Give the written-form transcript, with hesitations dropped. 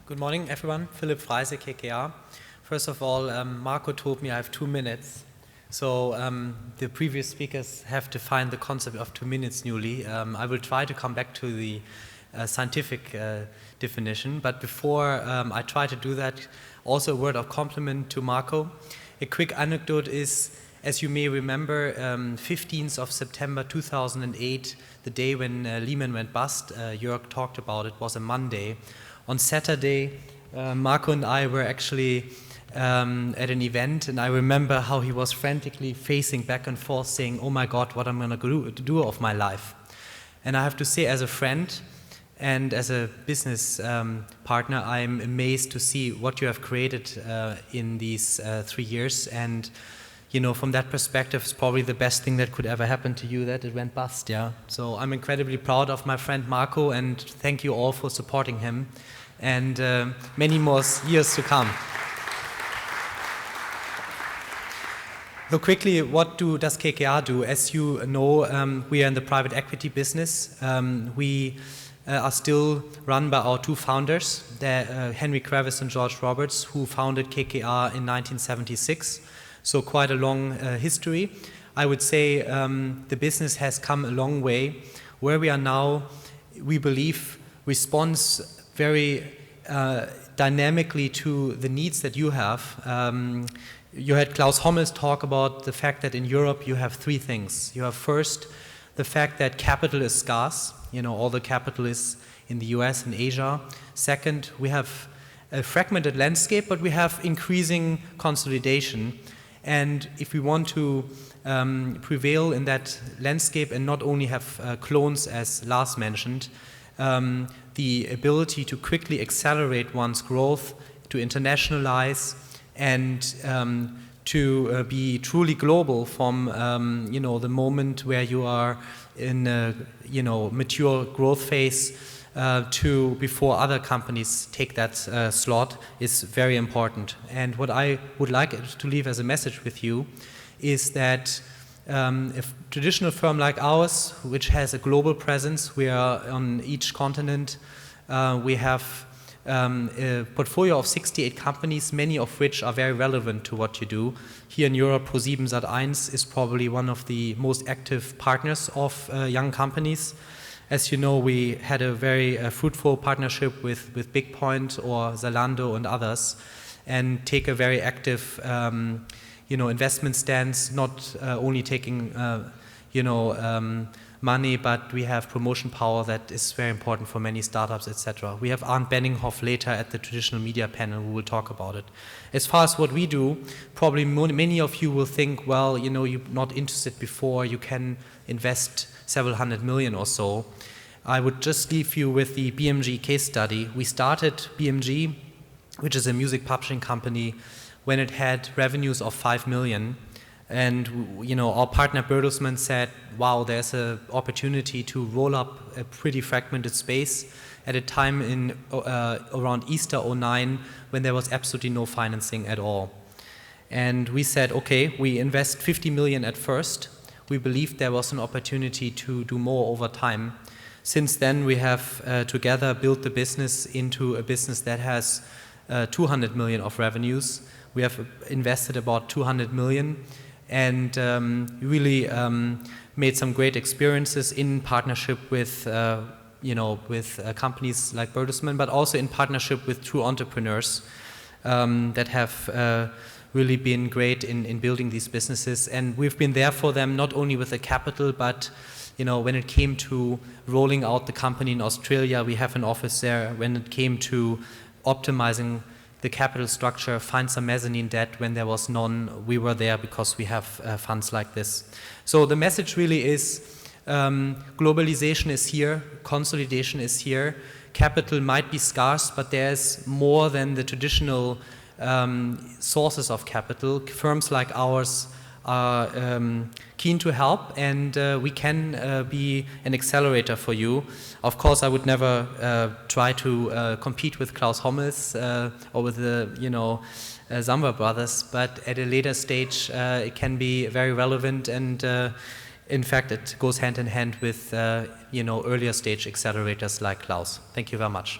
Good morning, everyone. Philipp Freise, KKR. First of all, Marco told me I have 2 minutes. So the previous speakers have defined the concept of 2 minutes newly. I will try to come back to the scientific definition. But before I try to do that, also a word of compliment to Marco. A quick anecdote is, as you may remember, 15th of September 2008, the day when Lehman went bust, Jörg talked about it, was a Monday. On Saturday, Marco and I were actually at an event, and I remember how he was frantically facing back and forth saying, oh my God, what am I going to do of my life? And I have to say, as a friend and as a business partner, I'm amazed to see what you have created in these 3 years. And you know, from that perspective, it's probably the best thing that could ever happen to you that it went bust, yeah. So I'm incredibly proud of my friend Marco, and thank you all for supporting him, and many more years to come. So quickly, what does KKR do? As you know, we are in the private equity business. We are still run by our 2 founders, Henry Kravis and George Roberts, who founded KKR in 1976. So quite a long history. I would say the business has come a long way. Where we are now, we believe, responds very dynamically to the needs that you have. You had Klaus Hommels talk about the fact that in Europe you have 3 things. You have first the fact that capital is scarce. You know, all the capital is in the US and Asia. Second, we have a fragmented landscape, but we have increasing consolidation. And if we want to prevail in that landscape and not only have clones, as Lars mentioned, the ability to quickly accelerate one's growth, to internationalize, and to be truly global from you know, the moment where you are in a mature growth phase to before other companies take that slot is very important. And what I would like to leave as a message with you is that a traditional firm like ours, which has a global presence, we are on each continent, we have a portfolio of 68 companies, many of which are very relevant to what you do. Here in Europe, ProSiebenSat.1 is probably one of the most active partners of young companies. As you know, we had a very fruitful partnership with BigPoint or Zalando and others, and take a very active investment stance, not only taking money, but we have promotion power that is very important for many startups, etc. We have Arndt Benninghoff later at the traditional media panel who will talk about it. As far as what we do, probably many of you will think, well, you know, you're not interested before, you can invest several hundred million or so. I would just leave you with the BMG case study. We started BMG, which is a music publishing company, when it had revenues of 5 million. And you know, our partner Bertelsmann said, wow, there's an opportunity to roll up a pretty fragmented space at a time in around Easter '09 when there was absolutely no financing at all. And we said, okay, we invest 50 million at first. We believed there was an opportunity to do more over time. Since then, we have together built the business into a business that has 200 million of revenues. We have invested about 200 million and really made some great experiences in partnership with companies like Bertelsmann, but also in partnership with true entrepreneurs that have really been great in building these businesses. And we've been there for them not only with the capital, but you know, when it came to rolling out the company in Australia, we have an office there. When it came to optimizing the capital structure, find some mezzanine debt when there was none, we were there because we have funds like this. So the message really is globalization is here, consolidation is here. Capital might be scarce, but there's more than the traditional sources of capital. Firms like ours are keen to help, and we can be an accelerator for you. Of course, I would never try to compete with Klaus Hommels or with the Zamba brothers, but at a later stage it can be very relevant, and in fact it goes hand in hand with earlier stage accelerators like Klaus. Thank you very much.